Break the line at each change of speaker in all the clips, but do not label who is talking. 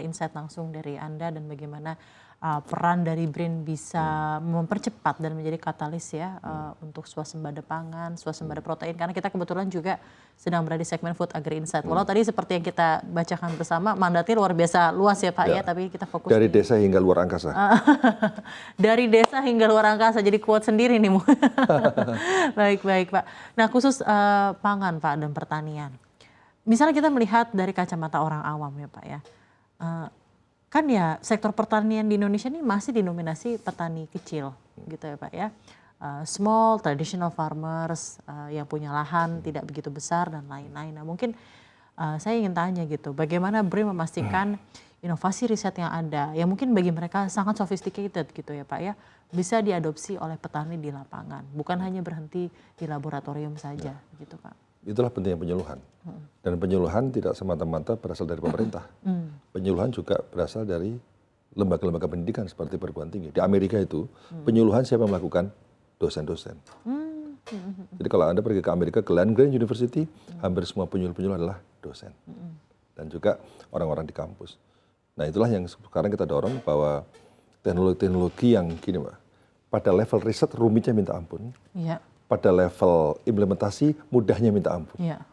insight langsung dari Anda dan bagaimana peran dari BRIN bisa mempercepat dan menjadi katalis ya untuk swasembada pangan, swasembada protein. Karena kita kebetulan juga sedang berada di segmen Food Agri Insight. Walau tadi seperti yang kita bacakan bersama, mandatnya luar biasa luas ya Pak ya, tapi kita fokus
dari desa hingga luar angkasa.
Dari desa hingga luar angkasa, jadi quote sendiri nih. Baik Pak. Nah khusus pangan Pak dan pertanian. Misalnya kita melihat dari kacamata orang awam ya Pak ya. Kan ya sektor pertanian di Indonesia ini masih didominasi petani kecil gitu ya Pak ya. Small traditional farmers yang punya lahan tidak begitu besar dan lain-lain. Nah mungkin saya ingin tanya gitu, bagaimana BRIN memastikan inovasi riset yang ada, yang mungkin bagi mereka sangat sophisticated gitu ya Pak ya, bisa diadopsi oleh petani di lapangan, bukan hanya berhenti di laboratorium saja gitu Pak.
Itulah pentingnya penyuluhan. Dan penyuluhan tidak semata-mata berasal dari pemerintah. Penyuluhan juga berasal dari lembaga-lembaga pendidikan seperti perguruan tinggi. Di Amerika itu penyuluhan siapa yang melakukan? Dosen-dosen. Jadi kalau Anda pergi ke Amerika, ke Land Grant University, hampir semua penyuluh-penyuluh adalah dosen. Dan juga orang-orang di kampus. Nah itulah yang sekarang kita dorong bahwa teknologi-teknologi yang gini Mbak, pada level riset rumitnya minta ampun.
Iya.
Pada level implementasi mudahnya minta ampun.
Iya.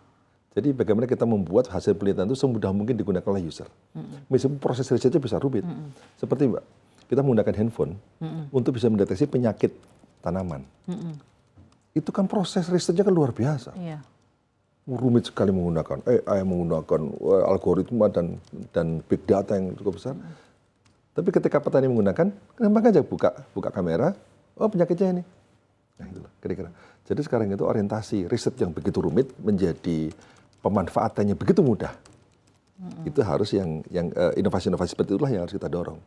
Jadi bagaimana kita membuat hasil penelitian itu semudah mungkin digunakan oleh user. Meskipun proses risetnya bisa rumit. Seperti Mbak, kita menggunakan handphone untuk bisa mendeteksi penyakit tanaman. Itu kan proses risetnya kan luar biasa.
Iya.
Rumit sekali menggunakan AI, menggunakan algoritma dan big data yang cukup besar. Tapi ketika petani menggunakan, gampang aja buka kamera, oh penyakitnya ini. Nah itulah kira-kira. Jadi sekarang itu orientasi riset yang begitu rumit menjadi pemanfaatannya begitu mudah. Itu harus yang inovasi-inovasi seperti itulah yang harus kita dorong.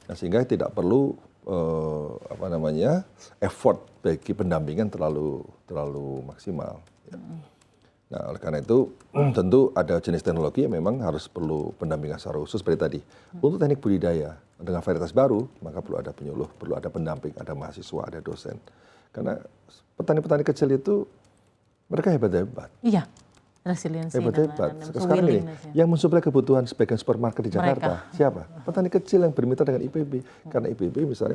Nah sehingga tidak perlu effort bagi pendampingan terlalu maksimal. Ya. Nah oleh karena itu tentu ada jenis teknologi yang memang harus perlu pendampingan secara khusus seperti tadi. Untuk teknik budidaya dengan varietas baru maka perlu ada penyuluh, perlu ada pendamping, ada mahasiswa, ada dosen. Karena petani-petani kecil itu mereka hebat-hebat.
Iya, resiliensi.
Hebat-hebat. Sekarang ini, yang mensuplai kebutuhan sebagian supermarket di Jakarta, siapa? Petani kecil yang bermitra dengan IPB. Karena IPB misalnya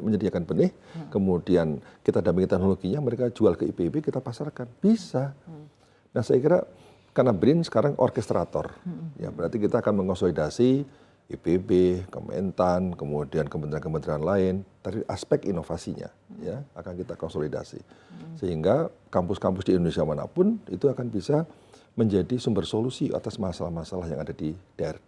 menyediakan benih, kemudian kita dampingi teknologinya, mereka jual ke IPB, kita pasarkan. Bisa. Nah saya kira, karena BRIN sekarang orkestrator. Ya, berarti kita akan mengonsolidasi IPB, Kementan, kemudian kementerian-kementerian lain dari aspek inovasinya ya akan kita konsolidasi sehingga kampus-kampus di Indonesia manapun itu akan bisa menjadi sumber solusi atas masalah-masalah yang ada di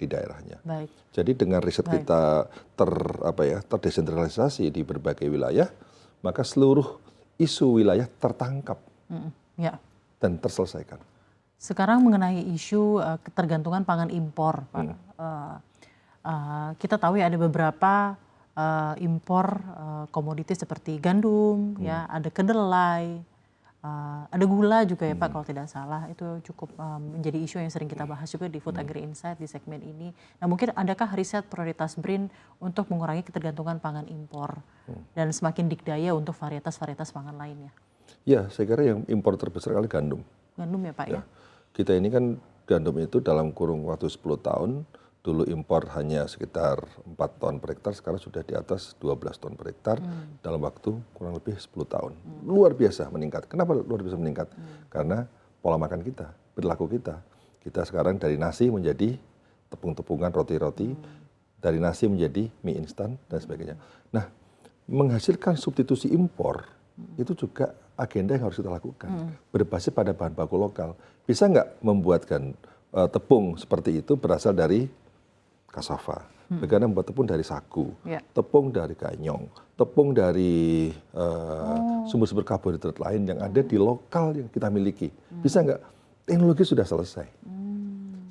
daerahnya.
Baik.
Jadi dengan riset kita terdesentralisasi di berbagai wilayah, maka seluruh isu wilayah tertangkap dan terselesaikan.
Sekarang mengenai isu ketergantungan pangan impor, Pak. Kita tahu ya ada beberapa impor komoditi seperti gandum, ya, ada kedelai, ada gula juga ya Pak kalau tidak salah. Itu cukup menjadi isu yang sering kita bahas juga di Food Agri Insight di segmen ini. Nah mungkin adakah riset prioritas BRIN untuk mengurangi ketergantungan pangan impor dan semakin dikdaya untuk varietas-varietas pangan lainnya?
Ya, saya kira yang impor terbesar kali gandum.
Gandum ya Pak ya?
Kita ini kan gandum itu dalam kurun waktu 10 tahun, dulu impor hanya sekitar 4 ton per hektar, sekarang sudah di atas 12 ton per hektar dalam waktu kurang lebih 10 tahun. Luar biasa meningkat. Kenapa luar biasa meningkat? Karena pola makan kita, perilaku kita. Kita sekarang dari nasi menjadi tepung-tepungan, roti-roti, dari nasi menjadi mie instan, dan sebagainya. Nah, menghasilkan substitusi impor, itu juga agenda yang harus kita lakukan. Berbasis pada bahan baku lokal. Bisa nggak membuatkan tepung seperti itu berasal dari cassava, bagaimana membuat tepung dari sagu, tepung dari ganyong, tepung dari sumber-sumber karbohidrat lain yang ada di lokal yang kita miliki. Bisa nggak? Teknologi sudah selesai.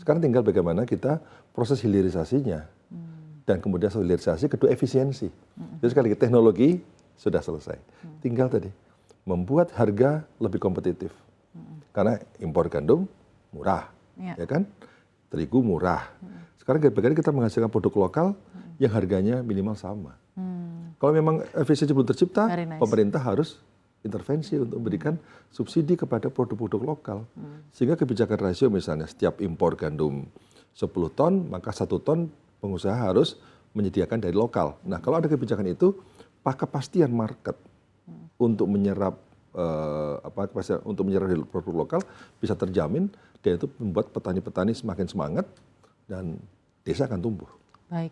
Sekarang tinggal bagaimana kita proses hilirisasinya. Dan kemudian hilirisasi, kedua efisiensi. Jadi sekali lagi teknologi sudah selesai. Tinggal tadi membuat harga lebih kompetitif. Karena impor gandum murah, ya kan? Terigu murah. Sekarang bagaimana kita menghasilkan produk lokal yang harganya minimal sama. Kalau memang efisiensi belum tercipta, pemerintah harus intervensi untuk memberikan subsidi kepada produk-produk lokal. Sehingga kebijakan rasio misalnya setiap impor gandum 10 ton, maka 1 ton pengusaha harus menyediakan dari lokal. Nah, kalau ada kebijakan itu, kepastian market untuk menyerap kepastian untuk menyerap produk lokal bisa terjamin, dan itu membuat petani-petani semakin semangat dan desa akan tumbuh.
Baik,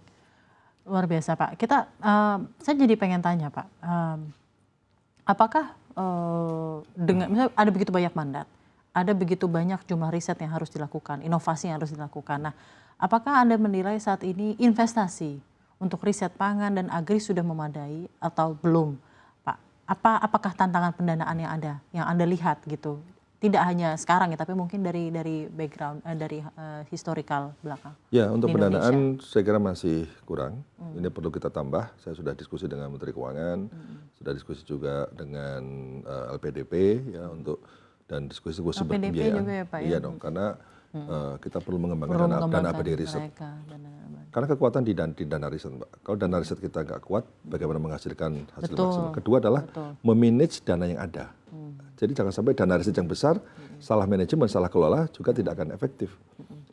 luar biasa Pak. Saya jadi pengen tanya Pak, apakah dengan misalnya ada begitu banyak mandat, ada begitu banyak jumlah riset yang harus dilakukan, inovasi yang harus dilakukan. Nah, apakah Anda menilai saat ini investasi untuk riset pangan dan agri sudah memadai atau belum, Pak? Apakah tantangan pendanaan yang Anda lihat gitu? Tidak hanya sekarang ya, tapi mungkin dari background, dari historical belakang.
Ya, untuk
di
pendanaan saya kira masih kurang. Ini perlu kita tambah. Saya sudah diskusi dengan Menteri Keuangan, sudah diskusi juga dengan LPDP ya dan diskusi sumber pembiayaan.
juga ya, Pak, ya?
Iya dong, karena kita perlu mengembangkan dana abadi riset. Karena kekuatan di dana riset, Mbak. Kalau dana riset kita nggak kuat, bagaimana menghasilkan hasil maksimal? Kedua adalah memanage dana yang ada. Jadi jangan sampai dana riset yang besar, salah manajemen, salah kelola juga tidak akan efektif.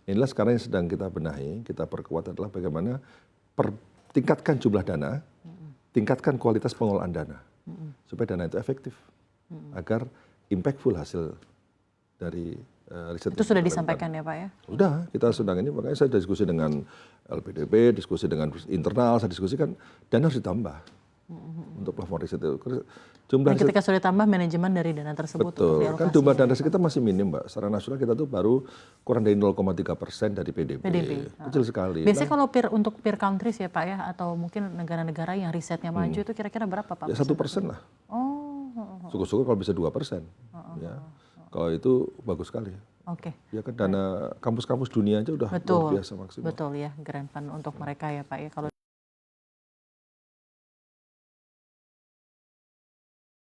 Inilah sekarang yang sedang kita benahi, kita perkuat adalah bagaimana tingkatkan jumlah dana, tingkatkan kualitas pengelolaan dana, supaya dana itu efektif, agar impactful hasil dari riset.
Itu sudah disampaikan ya Pak ya?
Sudah, kita sedang ini, makanya saya diskusi dengan LPDP, diskusi dengan internal, saya diskusikan, dana harus ditambah untuk platform riset itu.
Dan ketika sudah ditambah manajemen dari dana tersebut.
Betul, kan jumlah dana riset kita masih minim Mbak. Secara nasional kita tuh baru kurang dari 0,3% dari PDB. Kecil sekali.
Biasanya kalau untuk peer countries ya Pak ya, atau mungkin negara-negara yang risetnya maju itu kira-kira berapa Pak?
Ya 1% lah. Syukur-syukur kalau bisa 2%. Ya. Kalau itu bagus sekali.
Oke.
Ya kan dana kampus-kampus dunia aja udah luar biasa maksimal.
Betul ya, grant fund untuk mereka ya Pak ya. Kalau